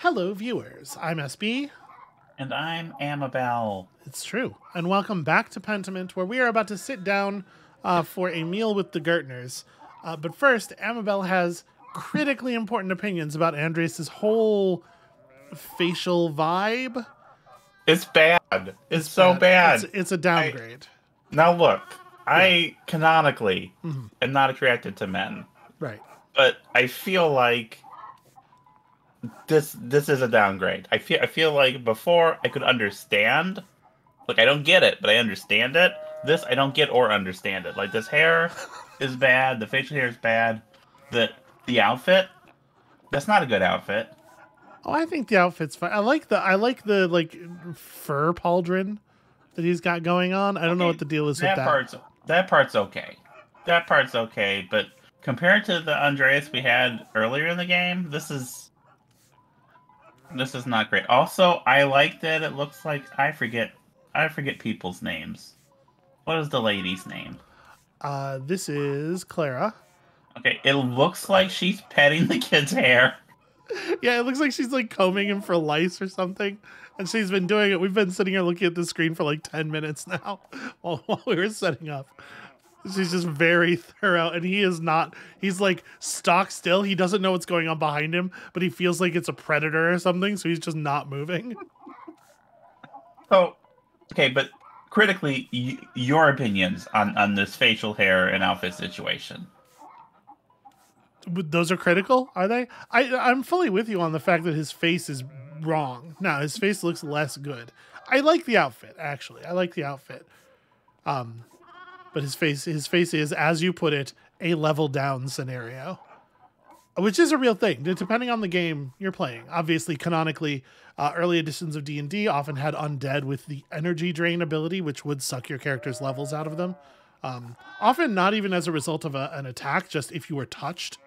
Hello, viewers. I'm SB. And I'm Amabel. It's true. And welcome back to Pentiment, where we are about to sit down for a meal with the Gertners. But first, Amabel has critically important opinions about Andres' whole facial vibe. It's bad. It's so bad. It's a downgrade. Now look, I canonically am not attracted to men. Right. But I feel like this is a downgrade. I feel like before I could understand. Like I don't get it, but I understand it. This I don't get or understand it. Like this hair is bad, the facial hair is bad. The outfit, that's not a good outfit. Oh, I think the outfit's fine. I like the like fur pauldron that he's got going on. I don't know what the deal is with that. That part's okay. That part's okay, but compared to the Andreas we had earlier in the game, this is not great. Also, I like that it looks like I forget people's names. What is the lady's name? This is Clara. Okay, it looks like she's petting the kid's hair. Yeah, it looks like she's like combing him for lice or something. And she's been doing it. We've been sitting here looking at the screen for like 10 minutes now while we were setting up. She's just very thorough, and he is not. He's like stock still. He doesn't know what's going on behind him, but he feels like it's a predator or something, so he's just not moving. Oh, okay, but critically, your opinions on this facial hair and outfit situation. Those are critical, are they? I'm fully with you on the fact that his face is wrong. Now, his face looks less good. I like the outfit, actually. I like the outfit. But his face is, as you put it, a level down scenario, which is a real thing, depending on the game you're playing. Obviously, canonically, early editions of D&D often had undead with the energy drain ability, which would suck your character's levels out of them. Often not even as a result of an attack, just if you were touched.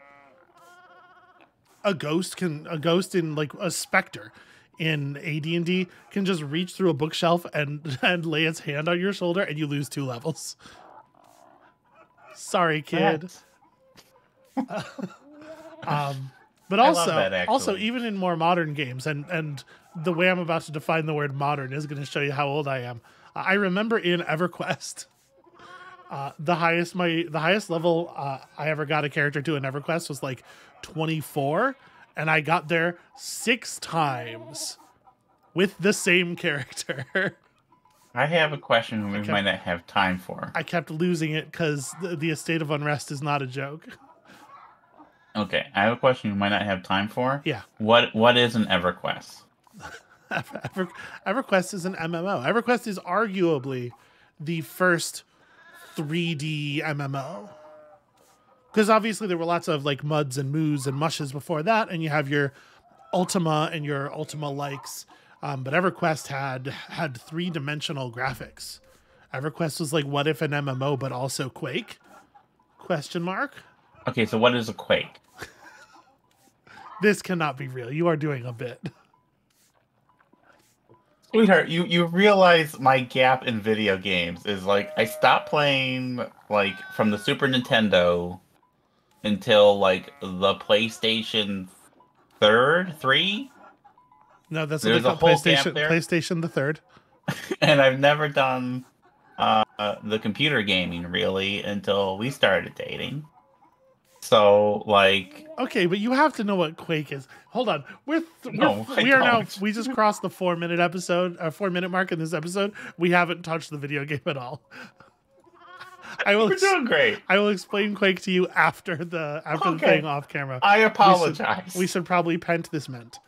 A ghost in like a specter in AD&D can just reach through a bookshelf and lay its hand on your shoulder and you lose 2 levels. Sorry, kid. But also even in more modern games, and the way I'm about to define the word modern is going to show you how old I am. I remember in EverQuest, the highest level I ever got a character to in EverQuest was like 24, and I got there 6 times with the same character. I have a question we might not have time for. I kept losing it because the Estate of Unrest is not a joke. Okay, I have a question we might not have time for. Yeah. What is an EverQuest? EverQuest is an MMO. EverQuest is arguably the first 3D MMO. Because obviously there were lots of like muds and moos and mushes before that, and you have your Ultima and your Ultima likes. But EverQuest had 3-dimensional graphics. EverQuest was like, what if an MMO, but also Quake? Question mark. Okay, so what is a Quake? This cannot be real. You are doing a bit. Sweetheart, you realize my gap in video games is like I stopped playing like from the Super Nintendo until like the PlayStation 3? No, that's what they call PlayStation the third. And I've never done the computer gaming really until we started dating. So like, okay, but you have to know what Quake is. Hold on, we just crossed the 4-minute episode, 4-minute mark in this episode. We haven't touched the video game at all. We're doing great. I will explain Quake to you after the thing off camera. I apologize. We should probably pent this meant.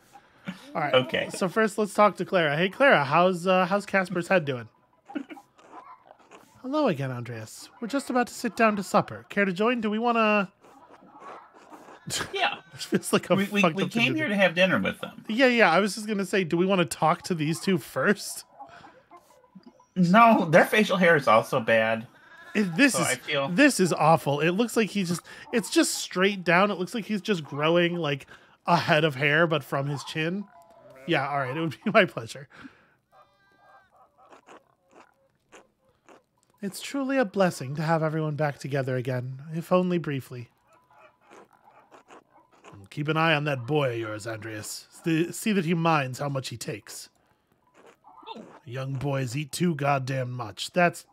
All right. Okay. So first, let's talk to Clara. Hey, Clara, how's Casper's head doing? Hello again, Andreas. We're just about to sit down to supper. Care to join? Do we want to? Yeah. It feels like we came here to have dinner with them. Yeah. I was just gonna say, do we want to talk to these two first? No, their facial hair is also bad. This is awful. It looks like it's just straight down. It looks like he's just growing like a head of hair, but from his chin. Yeah, all right. It would be my pleasure. It's truly a blessing to have everyone back together again, if only briefly. Keep an eye on that boy of yours, Andreas. See that he minds how much he takes. Young boys eat too goddamn much. That's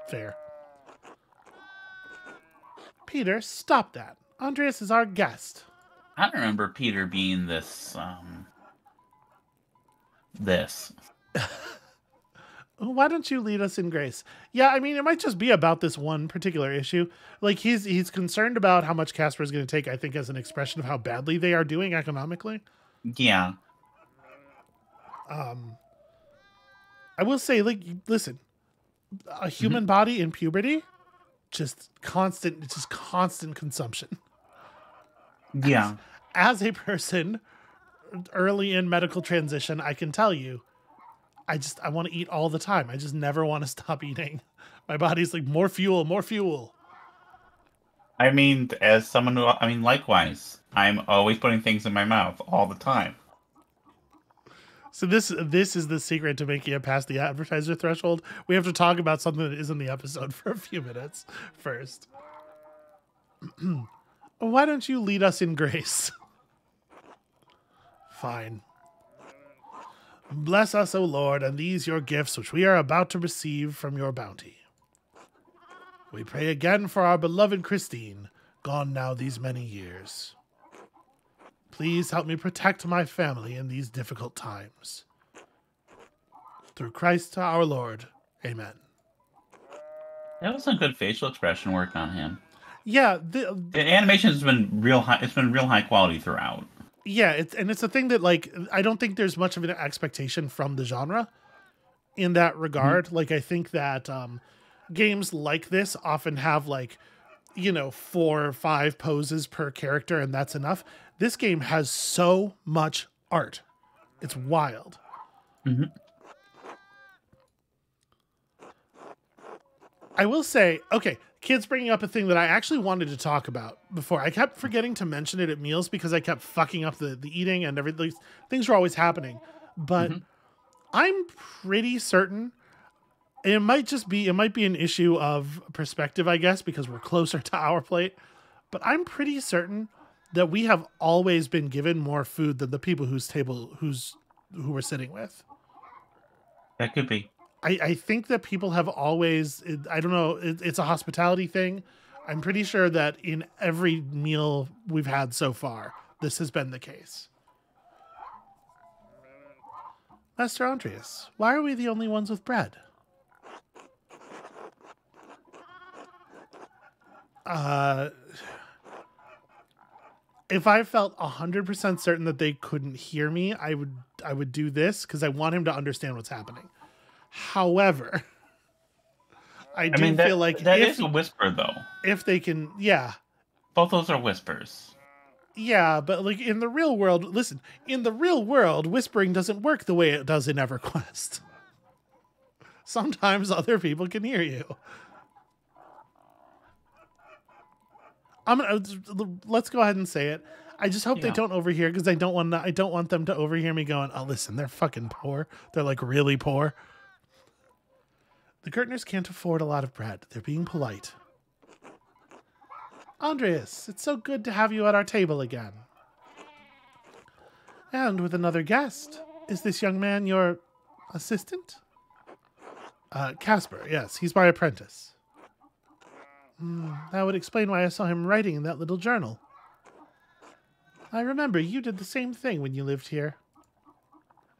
fair. Peter, stop that. Andreas is our guest. I don't remember Peter being this, this. Why don't you lead us in grace? Yeah, I mean, it might just be about this one particular issue. Like, he's concerned about how much Casper is going to take, I think, as an expression of how badly they are doing economically. Yeah. I will say, like, listen, a human body in puberty, just constant consumption. Yeah. As a person early in medical transition, I can tell you, I want to eat all the time. I just never want to stop eating. My body's like, more fuel, more fuel. I mean, as someone who, likewise, I'm always putting things in my mouth all the time. So this is the secret to making it past the advertiser threshold. We have to talk about something that is in the episode for a few minutes first. Why don't you lead us in grace? Fine. Bless us, O Lord, and these your gifts which we are about to receive from your bounty. We pray again for our beloved Christine, gone now these many years. Please help me protect my family in these difficult times. Through Christ our Lord. Amen. That was some good facial expression work on him. Yeah, the animation has been real high. It's been real high quality throughout. Yeah, it's a thing that, like, I don't think there's much of an expectation from the genre in that regard. Like, I think that games like this often have, like, 4 or 5 poses per character, and that's enough. This game has so much art. It's wild. I will say, okay, kids bringing up a thing that I actually wanted to talk about before. I kept forgetting to mention it at meals because I kept fucking up the eating and everything. Things were always happening. But I'm pretty certain it might be an issue of perspective, I guess, because we're closer to our plate. But I'm pretty certain that we have always been given more food than the people who we're sitting with. That could be. I think that people have always, I don't know, it's a hospitality thing. I'm pretty sure that in every meal we've had so far, this has been the case. Master Andreas, why are we the only ones with bread? If I felt 100% certain that they couldn't hear me, I would do this because I want him to understand what's happening. However, I feel like that is a whisper, though. If they can, yeah. Both those are whispers. Yeah, but like in the real world, listen, in the real world, whispering doesn't work the way it does in EverQuest. Sometimes other people can hear you. Let's go ahead and say it. I just hope they don't overhear because I don't want them to overhear me going, "Oh, listen, they're fucking poor. They're like really poor." The Gertners can't afford a lot of bread. They're being polite. Andreas, it's so good to have you at our table again. And with another guest. Is this young man your assistant? Casper, yes, he's my apprentice. That would explain why I saw him writing in that little journal. I remember you did the same thing when you lived here.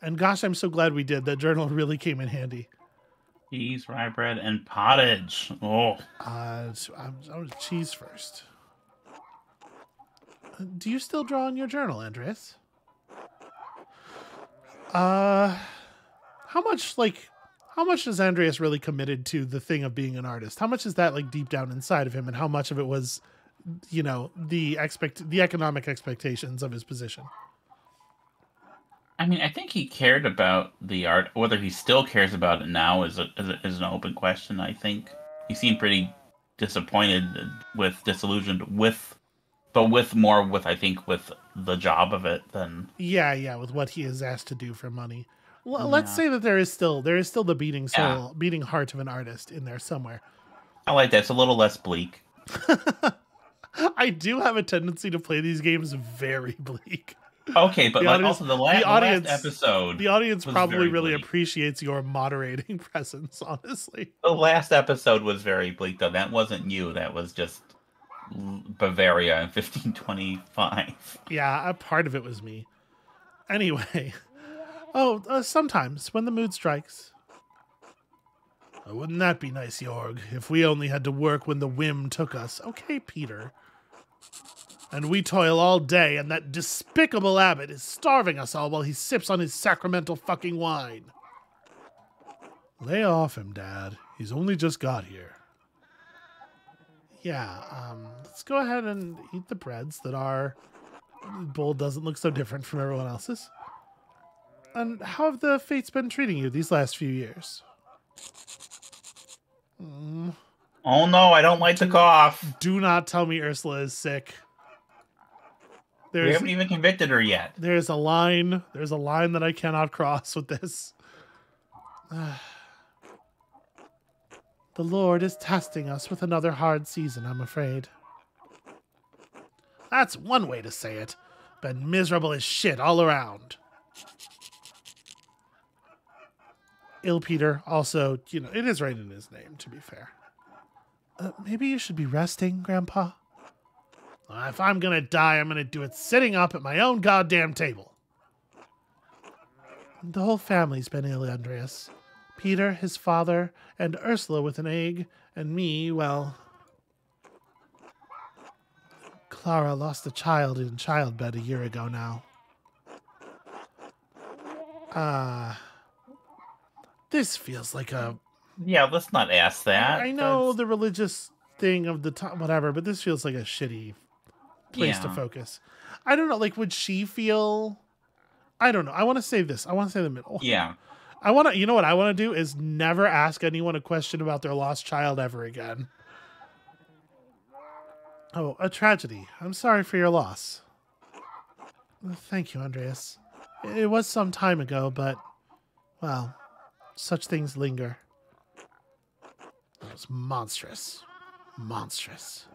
And gosh, I'm so glad we did. That journal really came in handy. Cheese, rye bread, and pottage. Oh. Cheese first. Do you still draw in your journal, Andreas? How much is Andreas really committed to the thing of being an artist? How much is that like deep down inside of him, and how much of it was, the economic expectations of his position? I mean, I think he cared about the art. Whether he still cares about it now is an open question. I think he seemed pretty disillusioned with the job of it than with what he is asked to do for money. Well, let's say that there is still the beating soul, beating heart of an artist in there somewhere. I like that. It's a little less bleak. I do have a tendency to play these games very bleak. Okay, but like also the last the audience was probably very really bleak. appreciates your moderating presence, honestly. The last episode was very bleak, though. That wasn't you. That was just Bavaria in 1525. Yeah, a part of it was me. Anyway. Oh, sometimes when the mood strikes. Wouldn't that be nice, Jorg, if we only had to work when the whim took us? Okay, Peter. And we toil all day, and that despicable abbot is starving us all while he sips on his sacramental fucking wine. Lay off him, Dad. He's only just got here. Yeah, let's go ahead and eat the breads that our bowl doesn't look so different from everyone else's. And how have the fates been treating you these last few years? Oh no, I don't like the cough. Do not tell me Ursula is sick. We haven't even convicted her yet. There's a line that I cannot cross with this. The Lord is testing us with another hard season, I'm afraid. That's one way to say it. Been miserable as shit all around. Ill Peter, also, it is right in his name, to be fair. Maybe you should be resting, Grandpa. If I'm gonna die, I'm gonna do it sitting up at my own goddamn table. The whole family's been ill, Andreas. Peter, his father, and Ursula with an egg, and me, well... Clara lost a child in childbed a year ago now. This feels like a... Yeah, let's not ask that. I know the religious thing of the time, whatever, but this feels like a shitty place to focus. I don't know, like, would she feel... I don't know. I want to save this. I want to say the middle. Yeah. You know what I want to do is never ask anyone a question about their lost child ever again. Oh, a tragedy. I'm sorry for your loss. Thank you, Andreas. It was some time ago, but, well, such things linger. It was monstrous. Monstrous.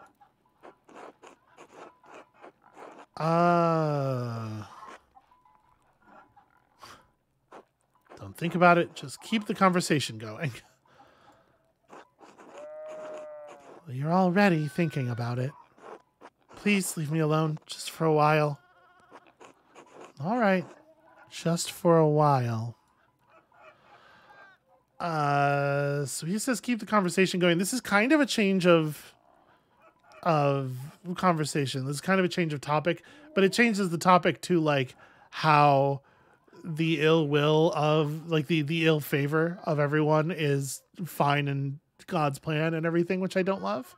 Don't think about it. Just keep the conversation going. You're already thinking about it. Please leave me alone just for a while. All right. Just for a while. So he says keep the conversation going. This is kind of a change of conversation. This is kind of a change of topic, but it changes the topic to like how the ill will of like the ill favor of everyone is fine in God's plan and everything, which I don't love.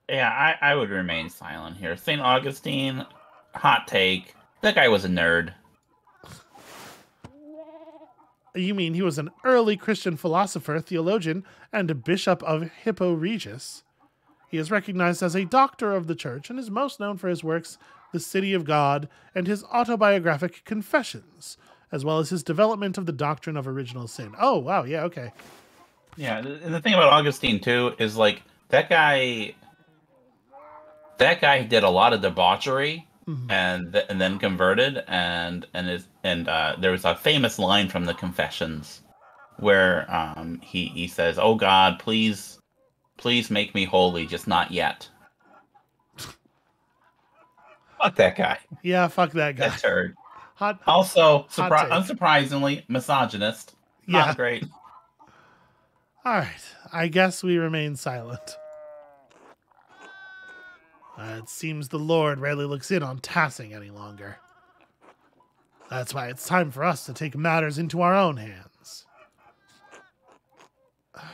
Yeah, I would remain silent here. St. Augustine, hot take. That guy was a nerd. You mean he was an early Christian philosopher, theologian, and a bishop of Hippo Regius. He is recognized as a doctor of the church and is most known for his works, The City of God, and his autobiographic Confessions, as well as his development of the doctrine of original sin. Oh, wow, yeah, okay. Yeah, and the thing about Augustine, too, is, like, that guy did a lot of debauchery, and then converted, and there was a famous line from the Confessions where he says, "Oh God, please make me holy, just not yet." Fuck that guy. Yeah, fuck that guy. That turd. Hot. Also, unsurprisingly, misogynist. Not great. All right, I guess we remain silent. It seems the Lord rarely looks in on Tassing any longer. That's why it's time for us to take matters into our own hands.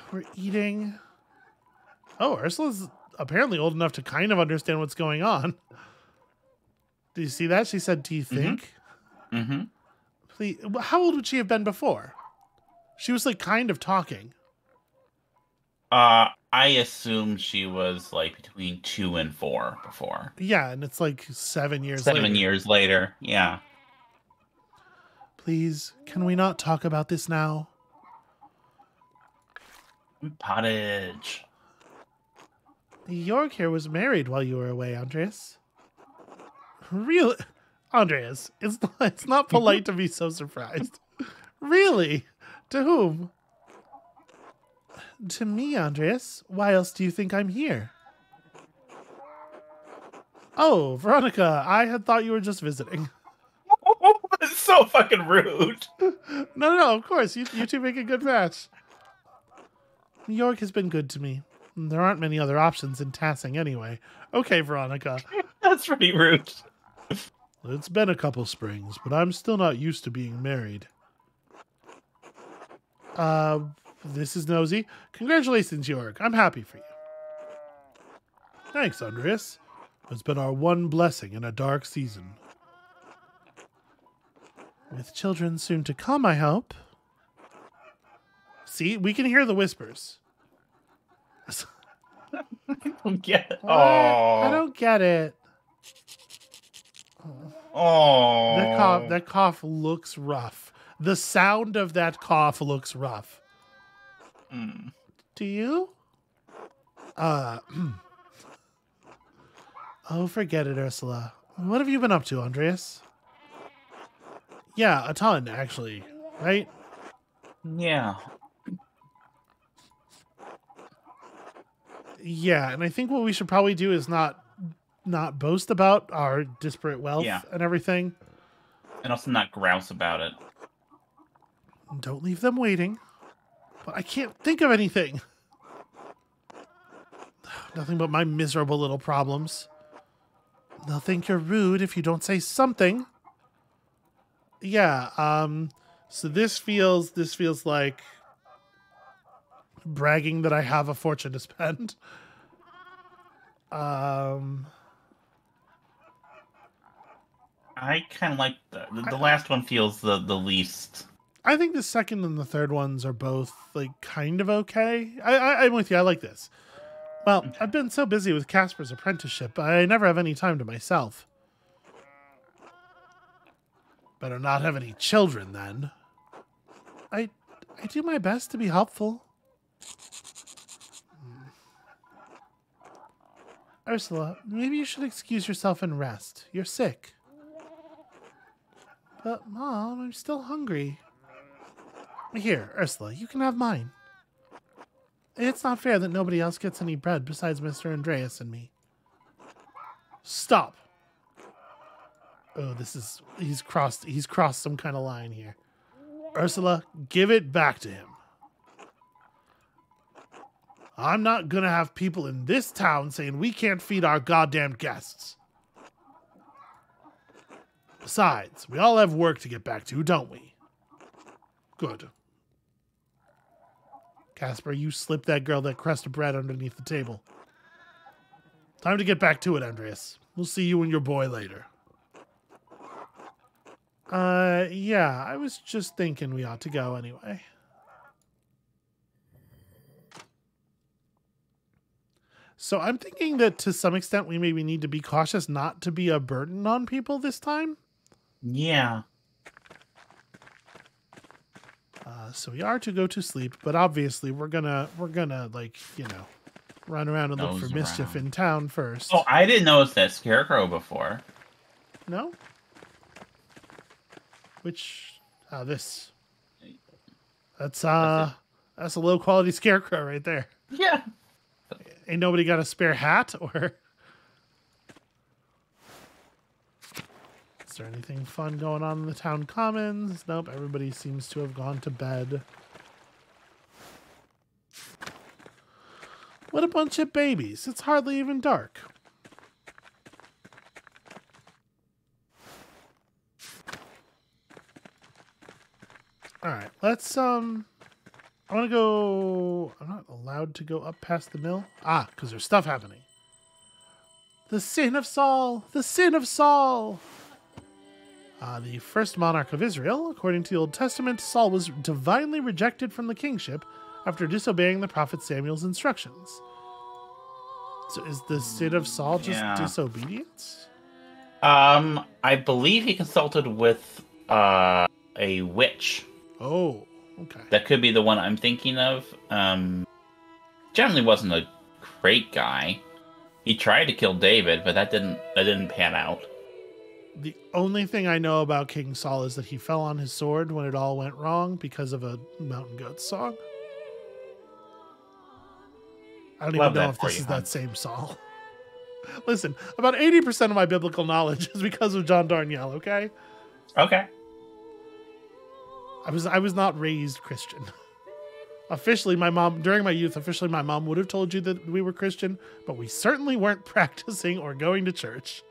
We're eating... Oh, Ursula's apparently old enough to kind of understand what's going on. Do you see that? She said, "Do you think?" Mm-hmm. Please, how old would she have been before? She was like kind of talking. I assume she was like between 2 and 4 before. Yeah, and it's like 7 years later. 7 years later, yeah. Please, can we not talk about this now? Pottage. York here was married while you were away, Andreas. Really? Andreas, it's not polite to be so surprised. Really? To whom? To me, Andreas. Why else do you think I'm here? Oh, Veronica, I had thought you were just visiting. It's so fucking rude. No, of course. You two make a good match. York has been good to me. There aren't many other options in Tassing anyway. Okay, Veronica. That's pretty rude. It's been a couple springs, but I'm still not used to being married. This is Nosy. Congratulations, York. I'm happy for you. Thanks, Andreas. It's been our one blessing in a dark season. With children soon to come, I hope. See, we can hear the whispers. I don't get it. I don't get it. Oh. That cough looks rough. The sound of that cough looks rough. Do you? Oh, forget it, Ursula. What have you been up to, Andreas? Yeah, a ton, actually. Right? Yeah. Yeah, and I think what we should probably do is not boast about our disparate wealth and everything. And also not grouse about it. Don't leave them waiting. But I can't think of anything. Nothing but my miserable little problems. They'll think you're rude if you don't say something. Yeah, so this feels like bragging that I have a fortune to spend. I kind of like the last one feels the least. I think the second and the third ones are both like kind of okay. I'm with you. I like this. Well, I've been so busy with Casper's apprenticeship, I never have any time to myself. Better not have any children then. I do my best to be helpful. Ursula, maybe you should excuse yourself and rest. You're sick. But, Mom, I'm still hungry. Here, Ursula, you can have mine. It's not fair that nobody else gets any bread besides Mr. Andreas and me. Stop. Oh, he's crossed some kind of line here. Ursula, give it back to him. I'm not gonna have people in this town saying we can't feed our goddamn guests. Besides, we all have work to get back to, don't we? Good. Casper, you slip that girl that crust of bread underneath the table. Time to get back to it, Andreas. We'll see you and your boy later. Yeah, I was just thinking we ought to go anyway. So I'm thinking that to some extent we maybe need to be cautious not to be a burden on people this time. Yeah. So we are to go to sleep, but obviously we're gonna like, run around and look for mischief in town first. Oh, I didn't notice that scarecrow before. No? Which this. That's a low quality scarecrow right there. Yeah. Ain't nobody got a spare hat or is there anything fun going on in the town commons? Nope, everybody seems to have gone to bed. What a bunch of babies. It's hardly even dark. Alright, let's I wanna go. I'm not allowed to go up past the mill. Ah, because there's stuff happening. The sin of Saul! The sin of Saul! The first monarch of Israel, according to the Old Testament, Saul was divinely rejected from the kingship after disobeying the prophet Samuel's instructions. So is the sin of Saul just disobedience? I believe he consulted with a witch. Oh, okay. That could be the one I'm thinking of. Generally wasn't a great guy. He tried to kill David, but that didn't pan out. The only thing I know about King Saul is that he fell on his sword when it all went wrong because of a Mountain Goats song. I don't even Love know that if for this you, is hon. that same Saul. Listen, about 80% of my biblical knowledge is because of John Darnielle, okay? Okay. I was not raised Christian. Officially, during my youth, my mom would have told you that we were Christian, but we certainly weren't practicing or going to church.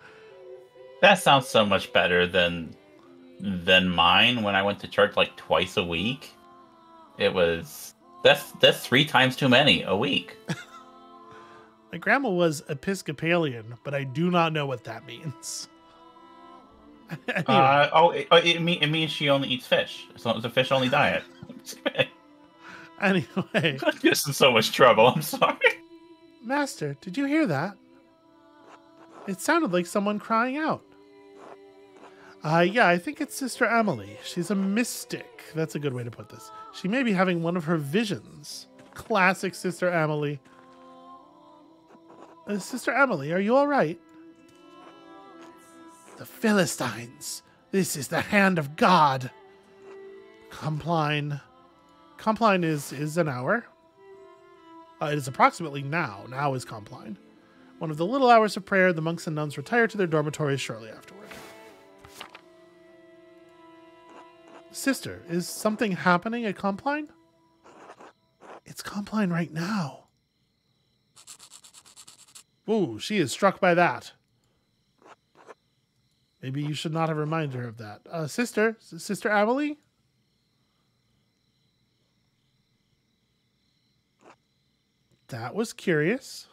That sounds so much better than mine when I went to church like twice a week. It was that's 3 times too many a week. My grandma was Episcopalian, but I do not know what that means. Anyway, It means she only eats fish. So it's a fish only diet. anyway, I'm just in so much trouble. I'm sorry. Master, did you hear that? It sounded like someone crying out. Yeah, I think it's Sister Emily. She's a mystic. That's a good way to put this. She may be having one of her visions. Classic Sister Emily. Sister Emily, are you all right? The Philistines. This is the hand of God. Compline. Compline is an hour. It is approximately now. Now is Compline. One of the little hours of prayer, the monks and nuns retire to their dormitories shortly afterward. Sister, is something happening at Compline? It's Compline right now. Ooh, she is struck by that. Maybe you should not have reminded her of that. Sister Emily? That was curious.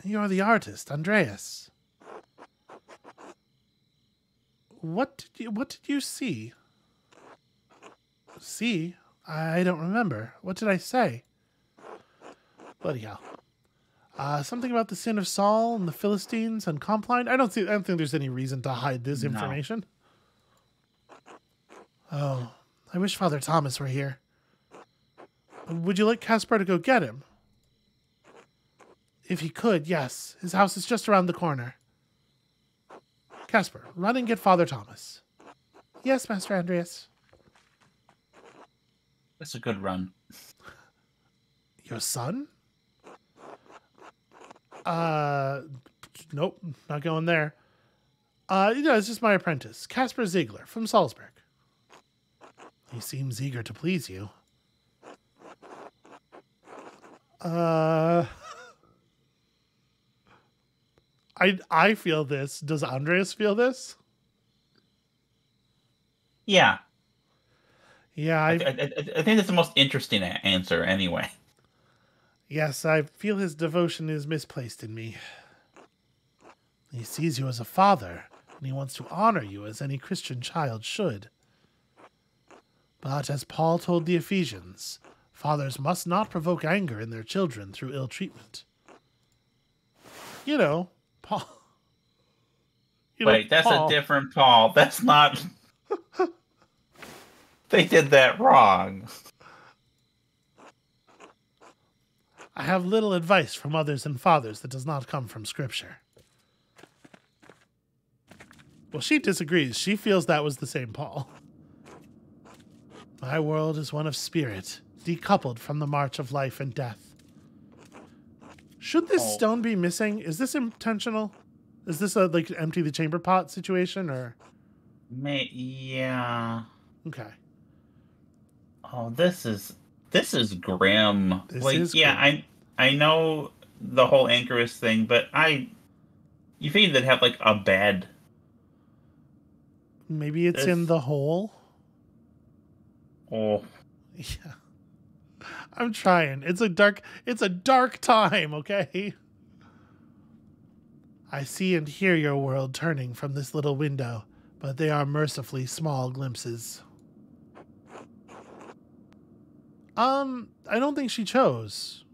You're the artist, Andreas. What did you see? See? I don't remember. What did I say? Bloody hell. Something about the sin of Saul and the Philistines and Compline. I don't think there's any reason to hide this information. Oh, I wish Father Thomas were here. Would you like Caspar to go get him? If he could, yes. His house is just around the corner. Caspar, run and get Father Thomas. Yes, Master Andreas. That's a good run. Your son? Nope, not going there. It's just my apprentice, Caspar Ziegler from Salzburg. He seems eager to please you. I feel this. Does Andreas feel this? Yeah. Yeah, I think that's the most interesting answer anyway. Yes, I feel his devotion is misplaced in me. He sees you as a father, and he wants to honor you as any Christian child should. But as Paul told the Ephesians, fathers must not provoke anger in their children through ill treatment. Paul. Wait, that's Paul. a different Paul. That's not... They did that wrong. I have little advice from mothers and fathers that does not come from Scripture. Well, she disagrees. She feels that was the same Paul. My world is one of spirit, decoupled from the march of life and death. Should this stone be missing? Is this intentional? Is this a empty the chamber pot situation or? Yeah. Okay. Oh, this is grim. This is yeah, grim. I know the whole Anchorus thing, but you figured they'd have like a bed. Maybe it's in the hole. Oh. Yeah. I'm trying. It's a dark time, okay? I see and hear your world turning from this little window, but they are mercifully small glimpses. I don't think she chose.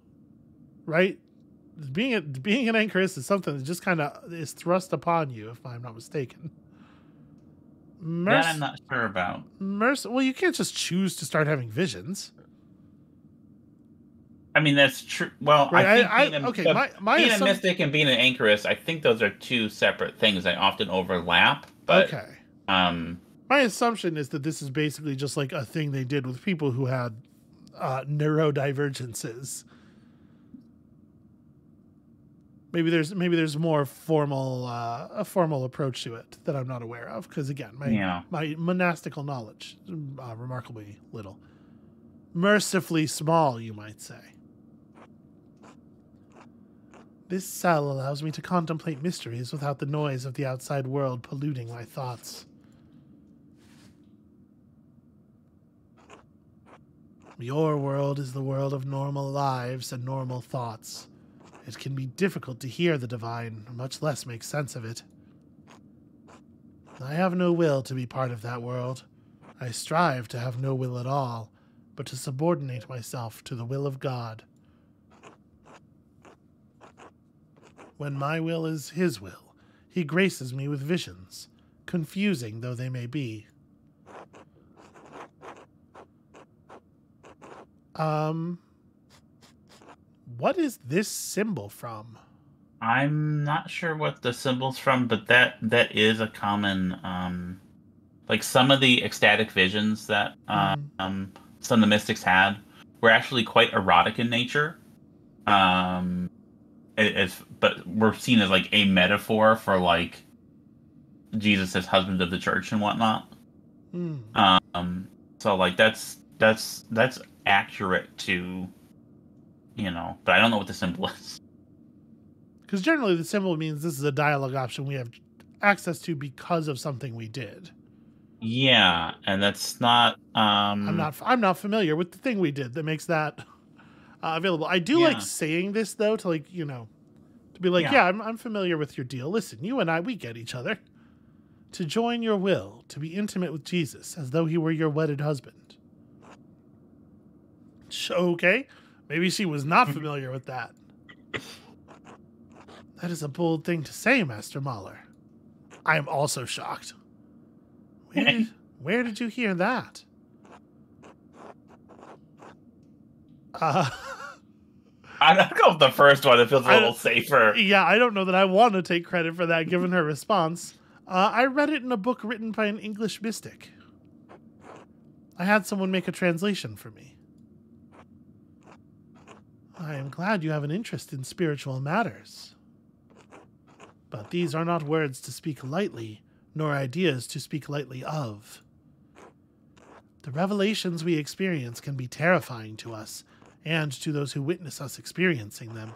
Right? Being an anchoress is something that just kind of is thrust upon you, if I'm not mistaken. That I'm not sure about. Well, you can't just choose to start having visions. I mean, that's true. Well, I right? think being Okay, my being a assumption. mystic and being an anchorist, I think those are two separate things that often overlap. But Okay, um, my assumption is that this is basically just like a thing they did with people who had neurodivergences. Maybe there's more formal a formal approach to it that I'm not aware of, because again, yeah, my monastical knowledge remarkably little, mercifully small, you might say. This cell allows me to contemplate mysteries without the noise of the outside world polluting my thoughts. Your world is the world of normal lives and normal thoughts. It can be difficult to hear the divine, much less make sense of it. I have no will to be part of that world. I strive to have no will at all, but to subordinate myself to the will of God. When my will is his will, he graces me with visions, confusing though they may be. What is this symbol from? I'm not sure what the symbol's from, but that is a common like some of the ecstatic visions that some of the mystics had were actually quite erotic in nature. Um, but were seen as like a metaphor for like Jesus as husband of the church and whatnot. Hmm. So like that's accurate to, but I don't know what the symbol is. Because generally the symbol means this is a dialogue option we have access to because of something we did. Yeah, and that's not. I'm not familiar with the thing we did that makes that available. I do like Yeah, saying this though, to like, to be like, yeah. yeah, I'm familiar with your deal. Listen, you and I, we get each other. To join your will, to be intimate with Jesus as though he were your wedded husband. Okay, maybe she was not familiar with that. That is a bold thing to say, Master Mahler. I am also shocked. Where did you hear that? I don't go with the first one. It feels a little safer. Yeah, I don't know that I want to take credit for that, given her response. I read it in a book written by an English mystic. I had someone make a translation for me. I am glad you have an interest in spiritual matters. But these are not words to speak lightly, nor ideas to speak lightly of. The revelations we experience can be terrifying to us, and to those who witness us experiencing them.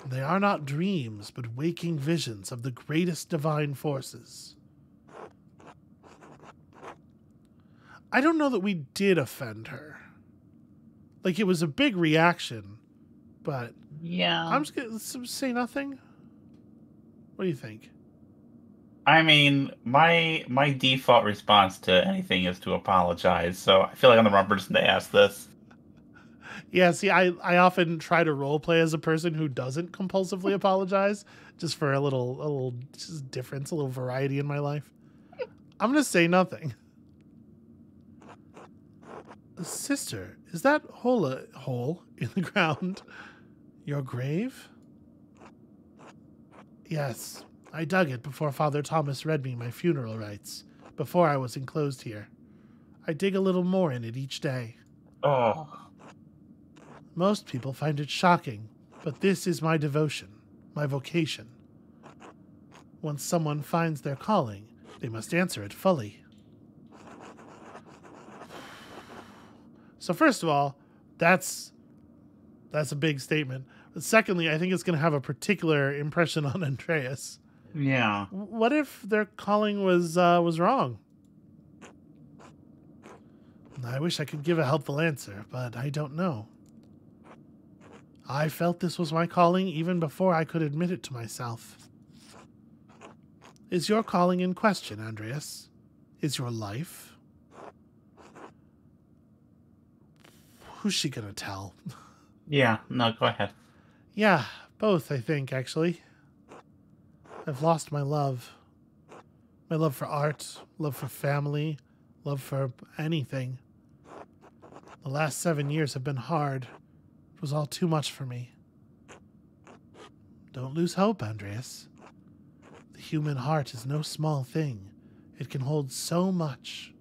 They are not dreams, but waking visions of the greatest divine forces. I don't know that we did offend her. Like, it was a big reaction, but Yeah. I'm just going to say nothing. What do you think? I mean, my default response to anything is to apologize. So I feel like I'm the wrong person to ask this. Yeah, see, I often try to role play as a person who doesn't compulsively apologize, just for a little just difference, a little variety in my life. I'm gonna say nothing. Sister, is that hole in the ground your grave? Yes, I dug it before Father Thomas read me my funeral rites, before I was enclosed here. I dig a little more in it each day. Oh. Most people find it shocking, but this is my devotion, my vocation. Once someone finds their calling, they must answer it fully. So first of all, that's a big statement. But secondly, I think it's going to have a particular impression on Andreas. Yeah. What if their calling was wrong? I wish I could give a helpful answer, but I don't know. I felt this was my calling even before I could admit it to myself. Is your calling in question, Andreas? Is your life? Who's she gonna tell? Yeah, no, go ahead. Yeah, both, I think, actually. I've lost my love. My love for art, love for family, love for anything. The last 7 years have been hard. It was all too much for me. Don't lose hope, Andreas. The human heart is no small thing. It can hold so much.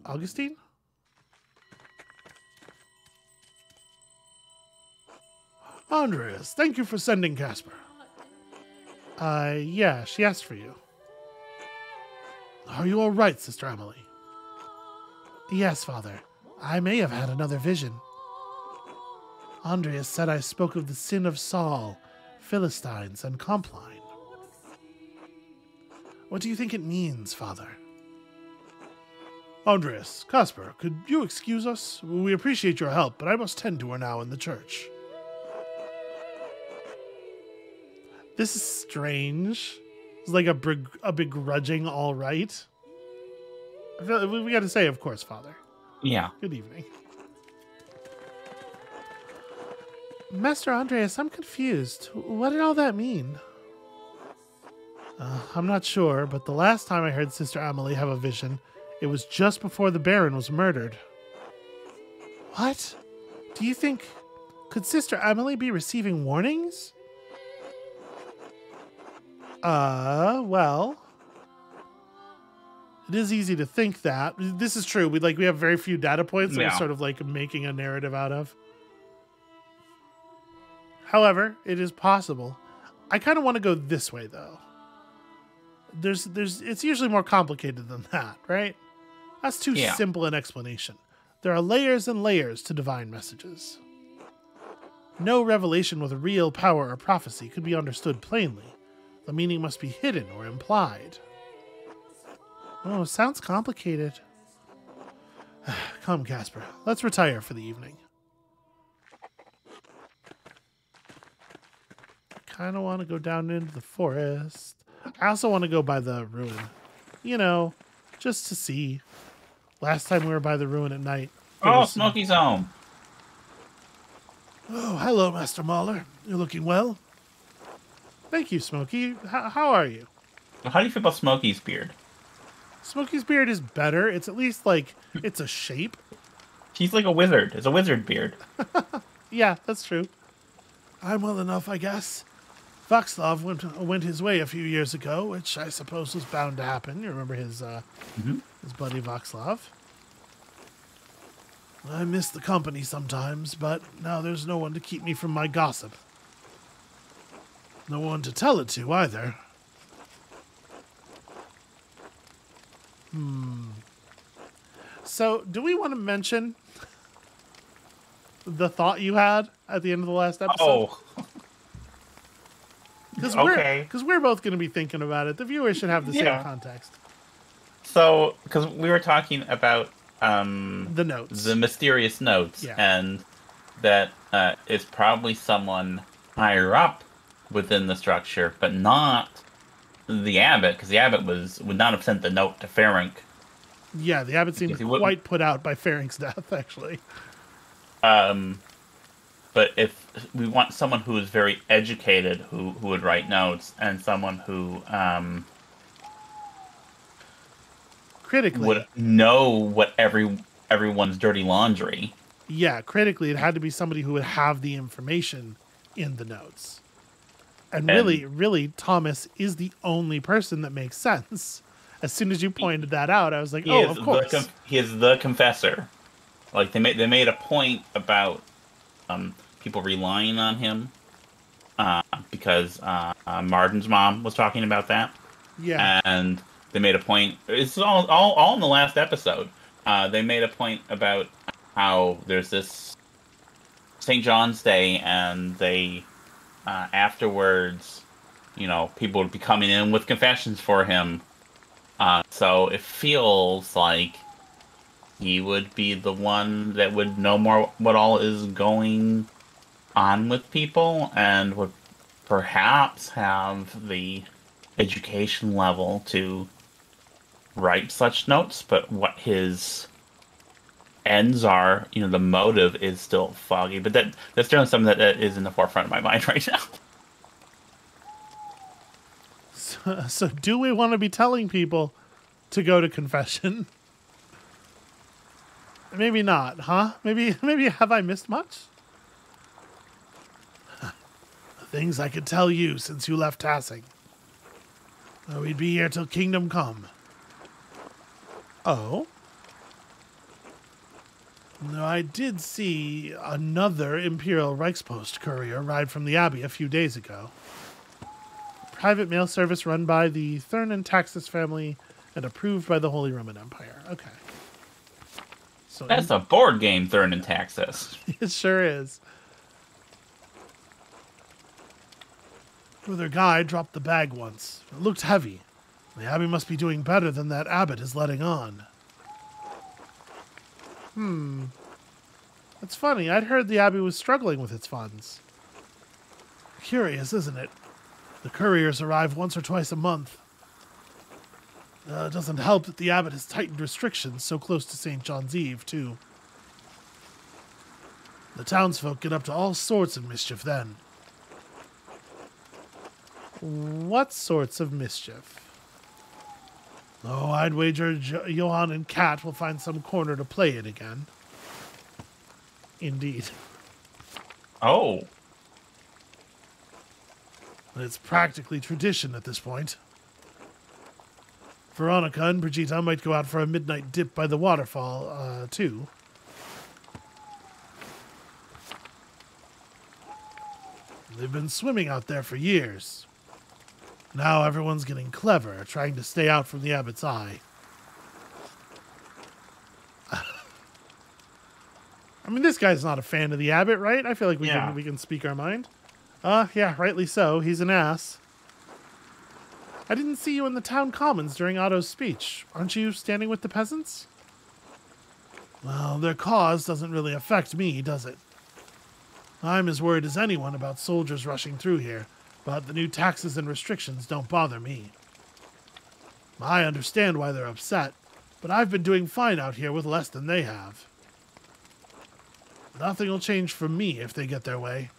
Augustine? Andreas, thank you for sending Casper. Yeah, she asked for you. Are you all right, Sister Emily? Yes, Father. I may have had another vision. Andreas said I spoke of the sin of Saul, Philistines, and Compline. What do you think it means, Father? Andreas, Casper, could you excuse us? We appreciate your help, but I must tend to her now in the church. This is strange. It's like a begrudging all right. I feel like we got to say, of course, Father. Yeah. Good evening. Master Andreas, I'm confused. What did all that mean? I'm not sure, but the last time I heard Sister Amelie have a vision, it was just before the Baron was murdered. What? Do you think... Could Sister Amelie be receiving warnings? Well... It is easy to think that. This is true. We have very few data points that we're sort of like making a narrative out of. However, it is possible. I kind of want to go this way, though. It's usually more complicated than that, right? That's too simple an explanation. There are layers and layers to divine messages. No revelation with real power or prophecy could be understood plainly. The meaning must be hidden or implied. Oh, sounds complicated. Come, Casper. Let's retire for the evening. Kind of want to go down into the forest. I also want to go by the ruin. You know, just to see. Last time we were by the ruin at night. Oh, Smokey's home. Oh, hello, Master Mahler. You're looking well. Thank you, Smokey. How are you? How do you feel about Smokey's beard? Smokey's beard is better. It's at least like, it's a shape. He's like a wizard. It's a wizard beard. Yeah, that's true. I'm well enough, I guess. Václav went his way a few years ago, which I suppose was bound to happen. You remember his buddy Václav. I miss the company sometimes, but now there's no one to keep me from my gossip. No one to tell it to, either. So, do we want to mention the thought you had at the end of the last episode? Oh. Because we're both going to be thinking about it. The viewers should have the same context. So, because we were talking about the notes, the mysterious notes, and that is probably someone higher up within the structure, but not the abbot, because the abbot would not have sent the note to Ferenc. Yeah, the abbot seemed quite put out by Ferenc's death, actually. But if we want someone who is very educated, who would write notes, and someone who critically would know what everyone's dirty laundry. Yeah, critically, it had to be somebody who would have the information in the notes. And really, Thomas is the only person that makes sense. As soon as you pointed that out, I was like, oh, of course. He is the confessor. Like, they made a point about people relying on him because Martin's mom was talking about that. Yeah. And they made a point. It's all in the last episode. They made a point about how there's this St. John's Day, and they afterwards, people would be coming in with confessions for him. So it feels like he would be the one that would know more what all is going on with people, and would perhaps have the education level to write such notes, but what his ends are, the motive is still foggy. But that's certainly something that is in the forefront of my mind right now. So do we want to be telling people to go to confession? Maybe not, huh? Maybe have I missed much? The things I could tell you since you left Tassing. We'd be here till Kingdom Come. Oh? No, I did see another Imperial Reichspost courier ride from the Abbey a few days ago. Private mail service run by the Thurn and Taxis family and approved by the Holy Roman Empire. Okay. So That's a board game, Thurn and Taxis. It sure is. Brother Guy dropped the bag once. It looked heavy. The Abbey must be doing better than that abbot is letting on. That's funny. I'd heard the Abbey was struggling with its funds. Curious, isn't it? The couriers arrive once or twice a month. It doesn't help that the abbot has tightened restrictions so close to St. John's Eve, too. The townsfolk get up to all sorts of mischief then. What sorts of mischief? Oh, I'd wager Johann and Kat will find some corner to play in again. Indeed. Oh. It's practically tradition at this point. Veronica and Brigitte might go out for a midnight dip by the waterfall, too. They've been swimming out there for years. Now everyone's getting clever, trying to stay out from the abbot's eye. I mean, this guy's not a fan of the abbot, right? I feel like we can speak our mind. Yeah, rightly so. He's an ass. I didn't see you in the town commons during Otto's speech. Aren't you standing with the peasants? Well, their cause doesn't really affect me, does it? I'm as worried as anyone about soldiers rushing through here, but the new taxes and restrictions don't bother me. I understand why they're upset, but I've been doing fine out here with less than they have. Nothing will change for me if they get their way.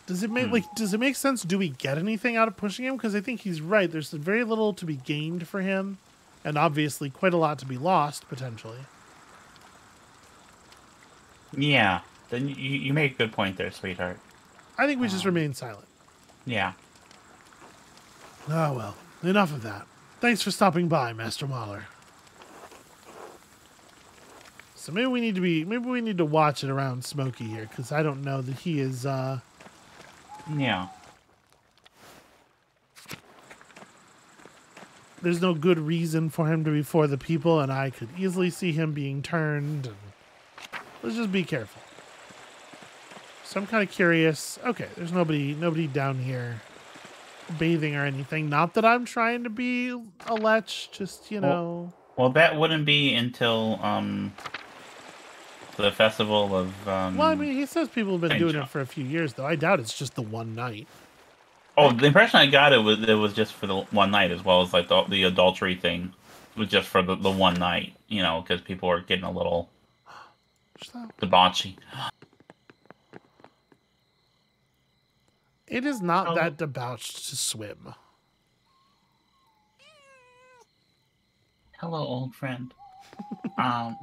Does it make sense? Do we get anything out of pushing him? Because I think he's right. There's very little to be gained for him, and obviously quite a lot to be lost, potentially. Yeah. Then you make a good point there, sweetheart. I think we just remain silent. Yeah. Oh, well. Enough of that. Thanks for stopping by, Master Mahler. So maybe we need to watch it around Smokey here, because I don't know that he is, Yeah. There's no good reason for him to be for the people, and I could easily see him being turned. And let's just be careful. So I'm kind of curious. Okay, there's nobody down here bathing or anything. Not that I'm trying to be a lech, just, you know. Well, that wouldn't be until the festival of. Well, I mean, he says people have been doing it for a few years, though. I doubt it's just the one night. Oh, the impression I got it was just for the one night, as well as like the adultery thing was just for the one night. You know, because people are getting a little debauchy. It is not that debauched to swim. Hello, old friend. I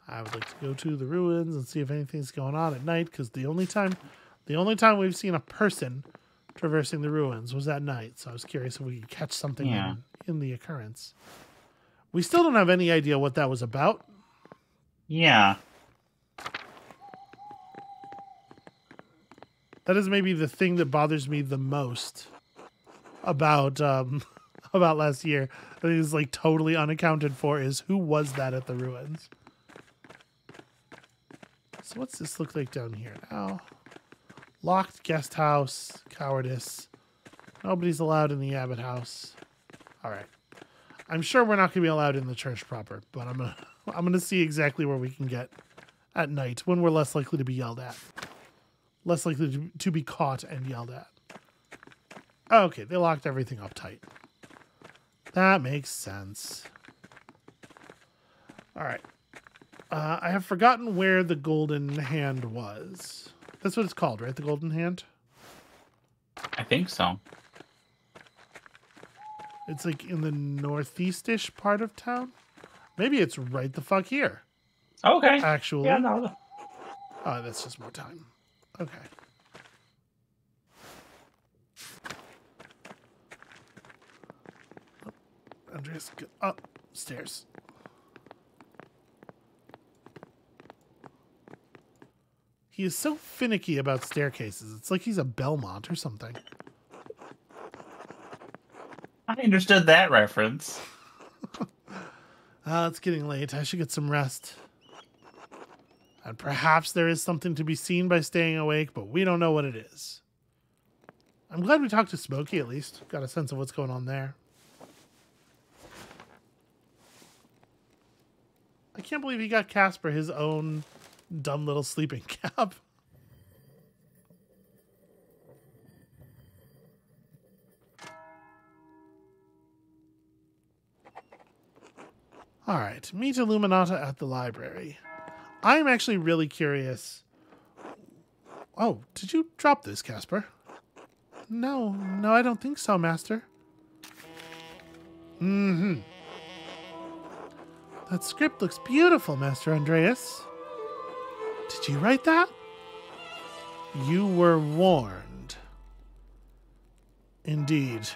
would like to go to the ruins and see if anything's going on at night, because the only time we've seen a person traversing the ruins was at night. So I was curious if we could catch something in the occurrence. We still don't have any idea what that was about. Yeah. That is maybe the thing that bothers me the most about last year. That is like totally unaccounted for is who was that at the ruins. So what's this look like down here now? Locked guest house, cowardice. Nobody's allowed in the abbot house. All right. I'm sure we're not going to be allowed in the church proper, but I'm gonna see exactly where we can get at night when we're less likely to be yelled at. Less likely to be caught and yelled at. Okay, they locked everything up tight. That makes sense. All right. I have forgotten where the golden hand was. That's what it's called, right? The golden hand? I think so. It's like in the northeast-ish part of town. Maybe it's right the fuck here. Okay. Actually. Yeah, no. Oh, that's just more time. Okay. Andreas, go upstairs. He is so finicky about staircases. It's like he's a Belmont or something. I understood that reference. It's getting late. I should get some rest. And perhaps there is something to be seen by staying awake, but we don't know what it is. I'm glad we talked to Smokey at least. Got a sense of what's going on there. I can't believe he got Casper his own dumb little sleeping cap. All right, meet Illuminata at the library. I'm actually really curious. Oh, did you drop this, Casper? No, I don't think so, Master. Mm-hmm. That script looks beautiful, Master Andreas. Did you write that? You were warned. Indeed.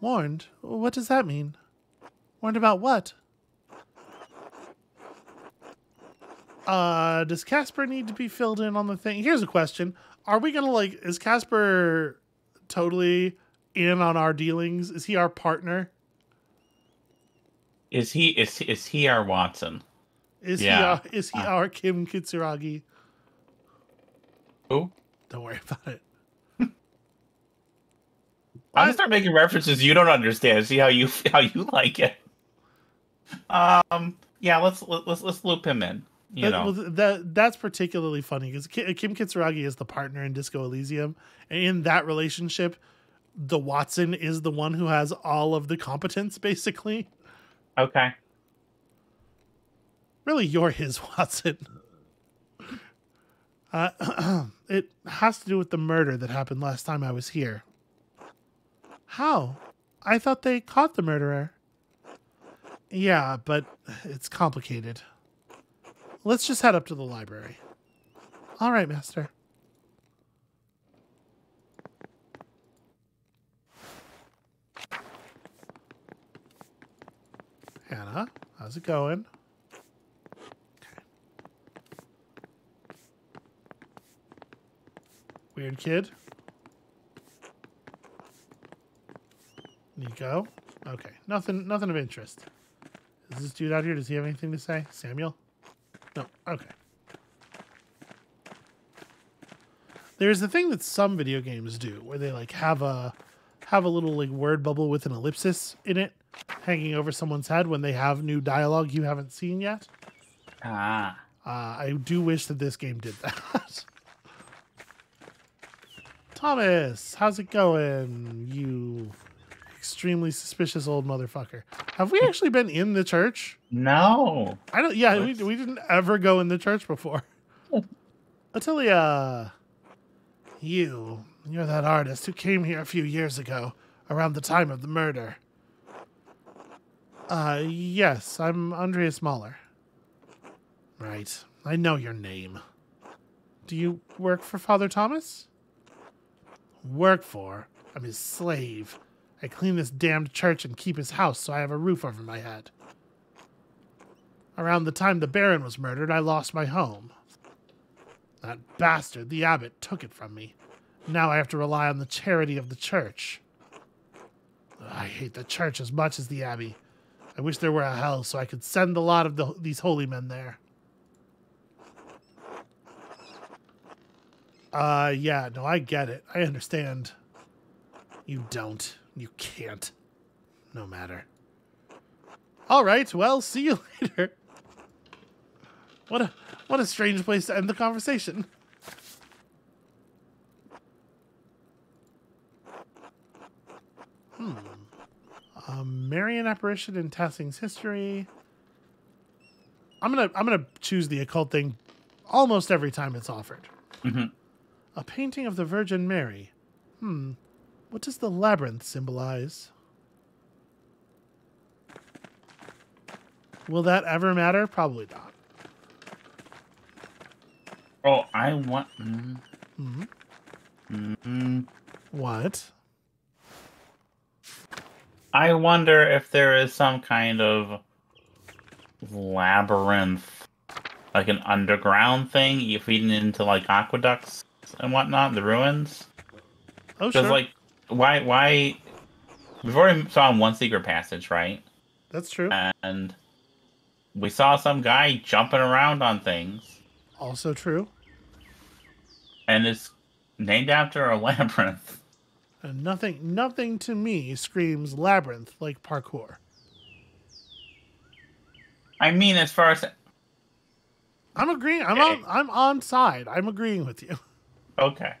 Warned? What does that mean? Warned about what? Does Casper need to be filled in on the thing? Here's a question. Are we gonna is Casper totally in on our dealings? Is he our partner? Is he our Watson? Is he our Kim Kitsuragi? Who? Don't worry about it. I'm gonna start making references you don't understand. See how you like it. Yeah, let's loop him in. That's particularly funny because Kim Kitsuragi is the partner in Disco Elysium, and in that relationship, the Watson is the one who has all of the competence, basically. Okay. Really, you're his Watson. It has to do with the murder that happened last time I was here. How? I thought they caught the murderer. Yeah, but it's complicated. Let's just head up to the library. All right, Master. Hannah, how's it going? Okay. Weird kid. Nico. Okay, nothing of interest. Is this dude out here? Does he have anything to say? Samuel? No. Okay. There's the thing that some video games do, where they have a little word bubble with an ellipsis in it, hanging over someone's head when they have new dialogue you haven't seen yet. Ah. I do wish that this game did that. Thomas, how's it going? You extremely suspicious old motherfucker. Have we actually been in the church? No. I don't. Yeah, we didn't ever go in the church before. Attilia, you're that artist who came here a few years ago, around the time of the murder. Yes, I'm Andreas Mahler. Right, I know your name. Do you work for Father Thomas? Work for? I'm his slave. I clean this damned church and keep his house so I have a roof over my head. Around the time the Baron was murdered, I lost my home. That bastard, the abbot, took it from me. Now I have to rely on the charity of the church. I hate the church as much as the abbey. I wish there were a hell so I could send a lot of these holy men there. Yeah, no, I get it. I understand. You don't. You can't. No matter. All right, well, see you later. What a strange place to end the conversation. Marian apparition in Tassing's history. I'm gonna choose the occult thing almost every time it's offered. Mm-hmm. A painting of the Virgin Mary. What does the labyrinth symbolize? Will that ever matter? Probably not. Oh, I want. What? I wonder if there is some kind of labyrinth, like an underground thing, you feeding into like aqueducts and whatnot, the ruins. Oh, Because sure. like, why? We've already saw one secret passage, right? That's true. And we saw some guy jumping around on things, Also true. and it's named after a labyrinth. And nothing to me screams labyrinth like parkour. I mean, as far as I'm agreeing. okay, I'm on side. I'm agreeing with you. okay.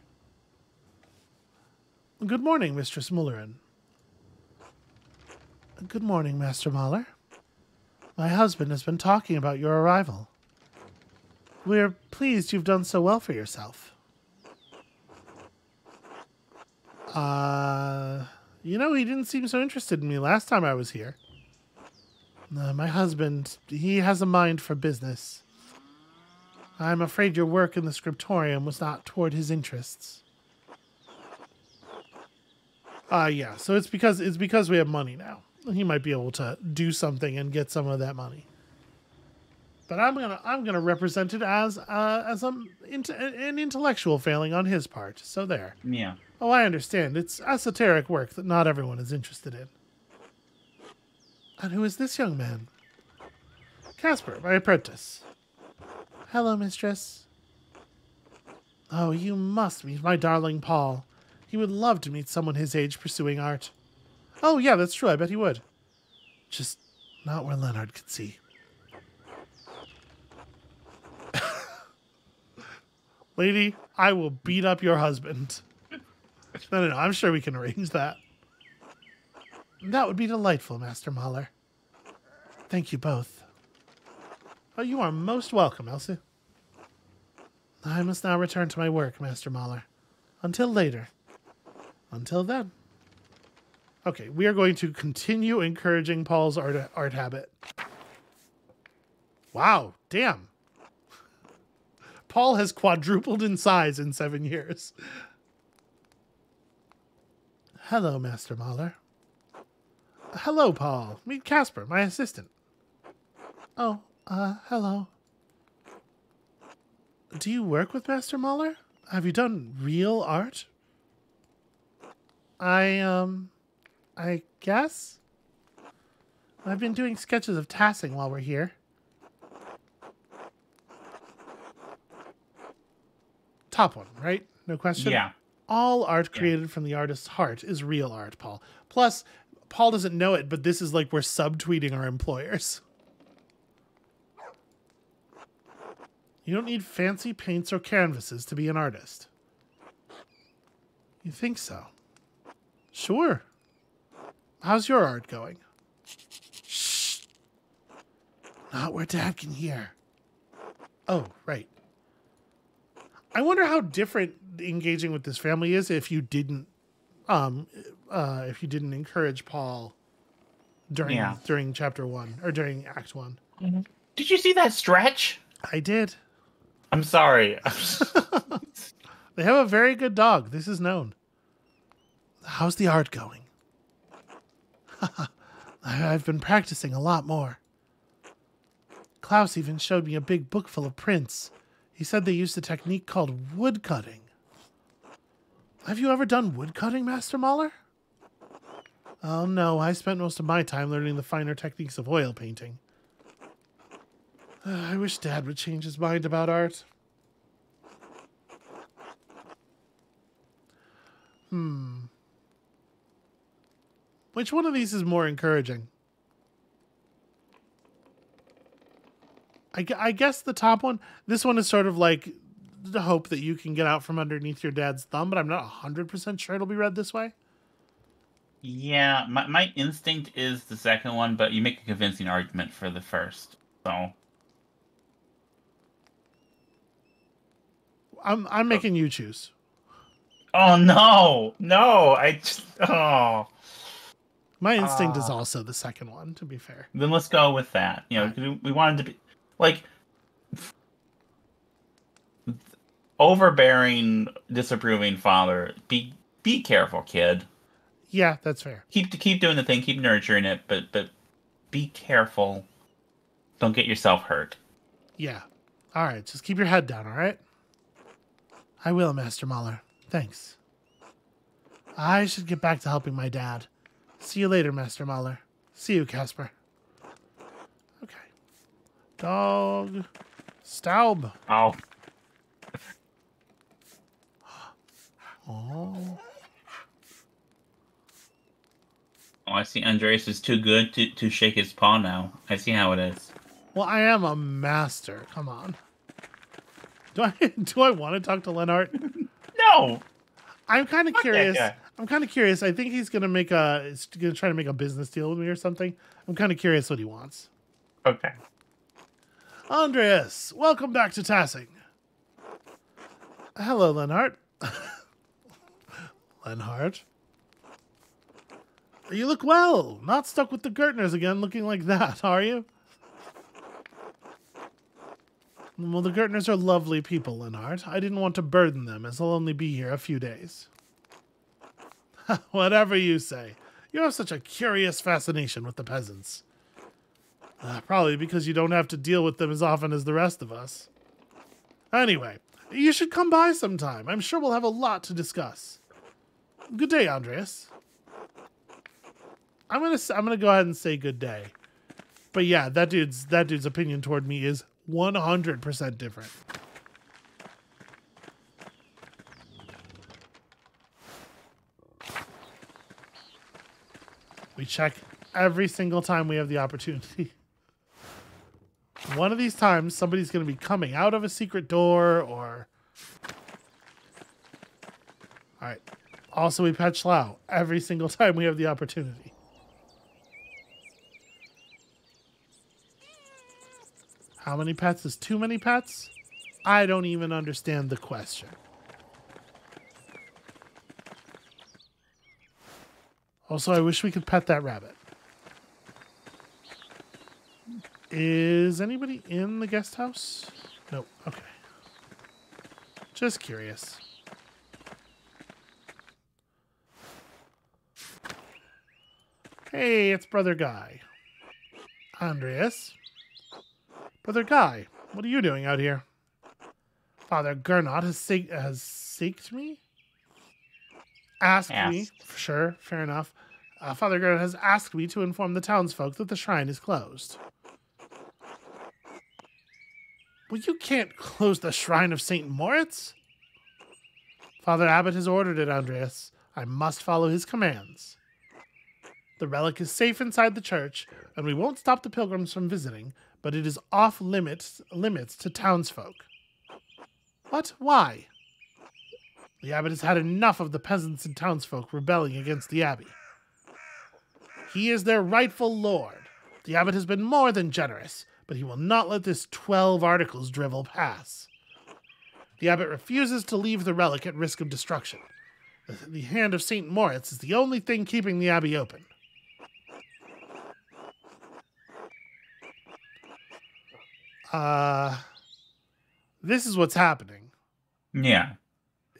Good morning, Mistress Mullerin. Good morning, Master Mahler. My husband has been talking about your arrival. We're pleased you've done so well for yourself. He didn't seem so interested in me last time I was here. My husband, he has a mind for business. I'm afraid your work in the scriptorium was not toward his interests. Yeah, so it's because we have money now. He might be able to do something and get some of that money. But I'm gonna represent it as an intellectual failing on his part. So there. Yeah. Oh, I understand. It's esoteric work that not everyone is interested in. And who is this young man? Casper, my apprentice. Hello, mistress. Oh, you must meet my darling Paul. He would love to meet someone his age pursuing art. Oh, yeah, that's true. I bet he would. Just not where Leonard could see. Lady, I will beat up your husband. No, I'm sure we can arrange that. That would be delightful, Master Mahler. Thank you both. Oh, you are most welcome, Elsie. I must now return to my work, Master Mahler. Until later. Until then. Okay, we are going to continue encouraging Paul's art habit. Wow, damn. Paul has quadrupled in size in 7 years. Hello, Master Mahler. Hello, Paul. Meet Casper, my assistant. Oh, hello. Do you work with Master Mahler? Have you done real art? I guess? I've been doing sketches of Tassing while we're here. Top one, right? No question? Yeah. All art created from the artist's heart is real art, Paul. Plus, Paul doesn't know it, but this is like we're subtweeting our employers. You don't need fancy paints or canvases to be an artist. You think so? Sure. How's your art going? Shh. Not where Dad can hear. Oh, right. I wonder how different engaging with this family is if you didn't encourage Paul during chapter 1 or during act 1. Mm-hmm. Did you see that stretch? I did. I'm sorry. They have a very good dog. This is known. How's the art going? I've been practicing a lot more. Klaus even showed me a big book full of prints. He said they used a technique called woodcutting. Have you ever done woodcutting, Master Mahler? Oh no, I spent most of my time learning the finer techniques of oil painting. I wish Dad would change his mind about art. Which one of these is more encouraging? I guess the top one. This one is sort of like the hope that you can get out from underneath your dad's thumb, but I'm not 100% sure it'll be read this way. Yeah, my instinct is the second one, but you make a convincing argument for the first. So I'm making you choose. Oh no. No, I just My instinct is also the second one, to be fair. Then let's go with that. You know, we wanted to be like overbearing, disapproving father. Be careful, kid. Yeah, that's fair. Keep doing the thing, keep nurturing it, but be careful. Don't get yourself hurt. Yeah. All right, just keep your head down, all right? I will, Master Mahler. Thanks. I should get back to helping my dad. See you later, Master Mahler. See you, Casper. Okay. Dog. Staub. Oh. Oh. Oh, I see Andreas is too good to shake his paw now. I see how it is. Well, I am a master. Come on. Do I want to talk to Lenhart? No! I'm kind of curious. guy. I'm kind of curious. I think he's gonna try to make a business deal with me or something. I'm kind of curious what he wants. Okay. Andreas, welcome back to Tassing. Hello, Lenhart. Lenhart. You look well. Not stuck with the Gertners again looking like that, are you? Well, the Gertners are lovely people, Lenhart. I didn't want to burden them, as they'll only be here a few days. Whatever you say. You have such a curious fascination with the peasants. Probably because you don't have to deal with them as often as the rest of us. Anyway, you should come by sometime. I'm sure we'll have a lot to discuss. Good day, Andreas. I'm gonna go ahead and say good day. But yeah, that dude's opinion toward me is 100% different. We check every single time we have the opportunity. One of these times, somebody's going to be coming out of a secret door or... Alright. Also, we pet Schlau every single time we have the opportunity. How many pets is too many pets? I don't even understand the question. Also, I wish we could pet that rabbit. Is anybody in the guest house? Nope. Okay. Just curious. Hey, it's Brother Guy. Andreas. Brother Guy, what are you doing out here? Father Gernot has seeked me? Asked me. Sure, fair enough. Father Gernot has asked me to inform the townsfolk that the shrine is closed. Well, you can't close the shrine of St. Moritz. Father Abbot has ordered it, Andreas. I must follow his commands. The relic is safe inside the church, and we won't stop the pilgrims from visiting, but it is off limits to townsfolk. What? Why? The abbot has had enough of the peasants and townsfolk rebelling against the abbey. He is their rightful lord. The abbot has been more than generous, but he will not let this 12 articles drivel pass. The abbot refuses to leave the relic at risk of destruction. The hand of St. Moritz is the only thing keeping the abbey open. This is what's happening. Yeah.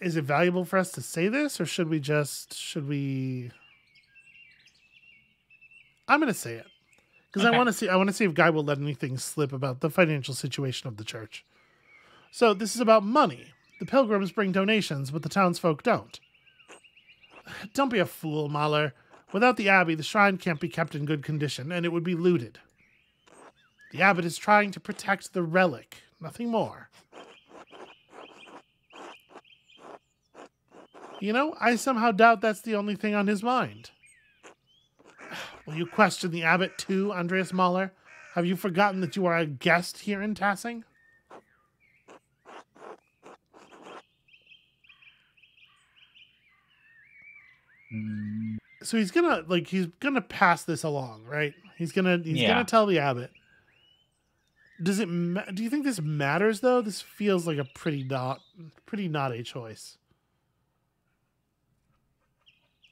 Is it valuable for us to say this, or should we... I'm going to say it. Because okay. I want to see if Guy will let anything slip about the financial situation of the church. So this is about money. The pilgrims bring donations, but the townsfolk don't. Don't be a fool, Mahler. Without the abbey, the shrine can't be kept in good condition, and it would be looted. The abbot is trying to protect the relic, nothing more. You know, I somehow doubt that's the only thing on his mind. Will you question the abbot too, Andreas Mahler? Have you forgotten that you are a guest here in Tassing? So he's gonna pass this along, right? He's gonna tell the abbot. Do you think this matters though? This feels like a pretty not a choice.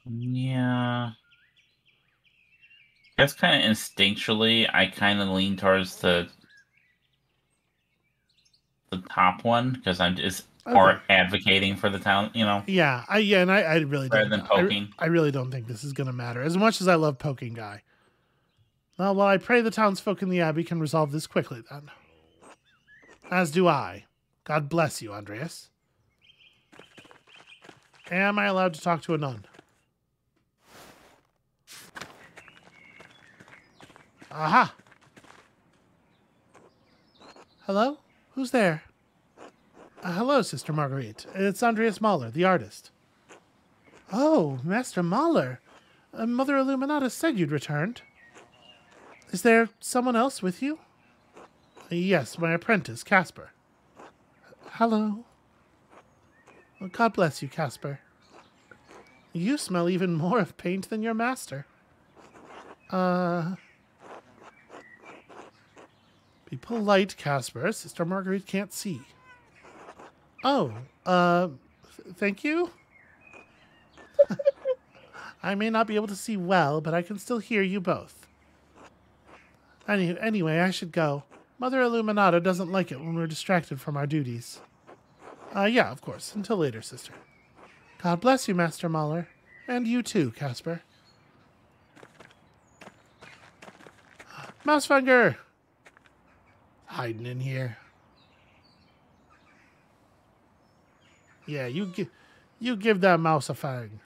Yeah. guess kind of instinctually, I kind of lean towards the top one because I'm just Okay. more advocating for the town, Yeah, and I really rather don't. than poking. I really don't think this is gonna matter as much as I love poking guy. Well, I pray the townsfolk in the abbey can resolve this quickly then. As do I. God bless you, Andreas. Am I allowed to talk to a nun? Aha! Hello? Who's there? Hello, Sister Marguerite. It's Andreas Mahler, the artist. Oh, Master Mahler. Mother Illuminata said you'd returned. Is there someone else with you? Yes, my apprentice, Casper. Hello. Well, God bless you, Casper. You smell even more of paint than your master. Be polite, Casper. Sister Marguerite can't see. Oh, thank you? I may not be able to see well, but I can still hear you both. Anyway, I should go. Mother Illuminata doesn't like it when we're distracted from our duties. Yeah, of course. Until later, sister. God bless you, Master Mahler. And you too, Casper. Mousefinger! Hiding in here. Yeah, you give that mouse a fang.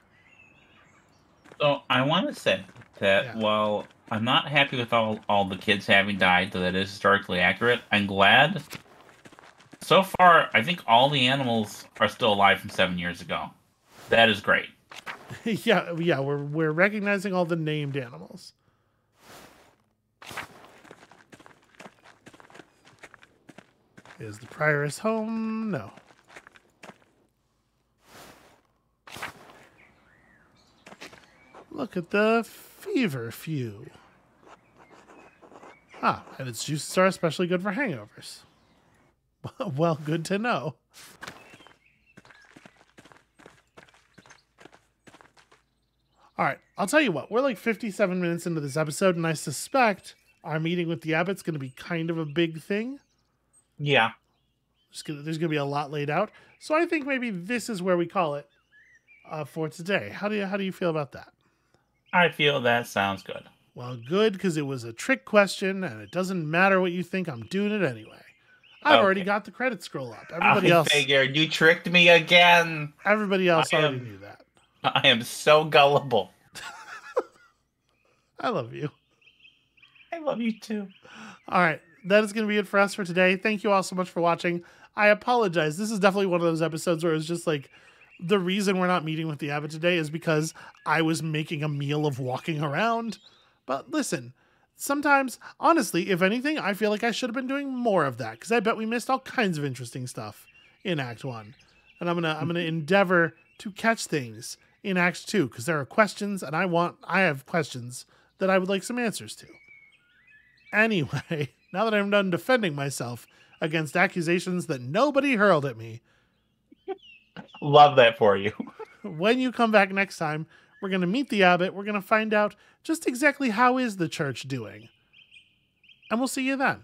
So I want to say that while I'm not happy with all the kids having died, though that is historically accurate, I'm glad. So far, I think all the animals are still alive from 7 years ago. That is great. yeah, we're recognizing all the named animals. Is the prioress home? No. Look at the feverfew. Ah, and its juices are especially good for hangovers. Well, good to know. All right, I'll tell you what. We're like 57 minutes into this episode, and I suspect our meeting with the abbot's going to be kind of a big thing. Yeah. There's going to be a lot laid out. So I think maybe this is where we call it for today. How do you feel about that? I feel that sounds good. Well, good, because it was a trick question, and it doesn't matter what you think. I'm doing it anyway. I've already got the credits scroll up. Everybody else figured you tricked me again. Everybody else already knew that. I am so gullible. I love you. I love you too. All right. That is going to be it for us for today. Thank you all so much for watching. I apologize. This is definitely one of those episodes where it's just like, the reason we're not meeting with the abbot today is because I was making a meal of walking around. But listen, sometimes, honestly, if anything, I feel like I should have been doing more of that, because I bet we missed all kinds of interesting stuff in Act 1. And I'm gonna endeavor to catch things in Act 2, because there are questions, and I have questions that I would like some answers to. Anyway, now that I'm done defending myself against accusations that nobody hurled at me, love that for you. When you come back next time, we're going to meet the abbot. We're going to find out just exactly how is the church doing. And we'll see you then.